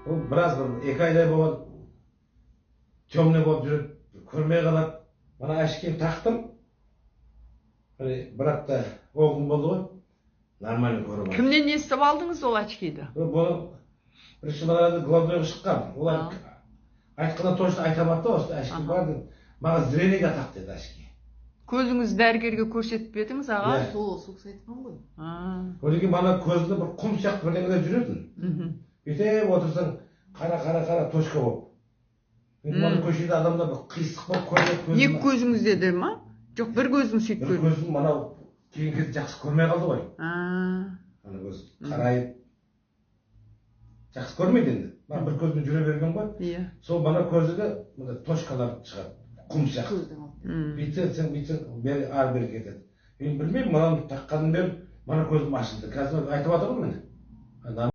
Бұл біраз бір 2 айдай болады. Темный болып жүріп, көрмей қалады. Мына очки тақтым. Bir hafta 10 gün болды ғой. Нормально көріп алды. Кімнен естіп алдыңыз ол очкиді? Бұл бірінші балаларды главдойға шыққан. Олар айтқанда точно айтамады да, осы очки бар деп. Маған зрениеге тақ деді очки. Көзіңіз дәрігерге көрсетіп едіңіз, аға? Сол кісі айтқан ғой. Одан кейін мана көзінде бір құм сияқты бірдеңелер жүретін. Бүйтіп отырсаң, қара точка болып. Мана көшеде адамдар бір қисық болып көрінеді. Екі көзіңізде де ма? Жоқ, бір көзім сөйтіп көрінеді. Бір көзім мынау кейін кезде жақсы көрмей қалды ғой. Ана көз қарайып жақсы көрмейді енді. Мана бір көзбен жүре берген ғой. Сол мана көзде мына точкалар шығады. Құм сияқты. Бүйтсең бері ары бері кетеді. Мен білмеймін, мынаны таққаным бері мана көзім ашылды. Қазір айтып жатыр ғой мені.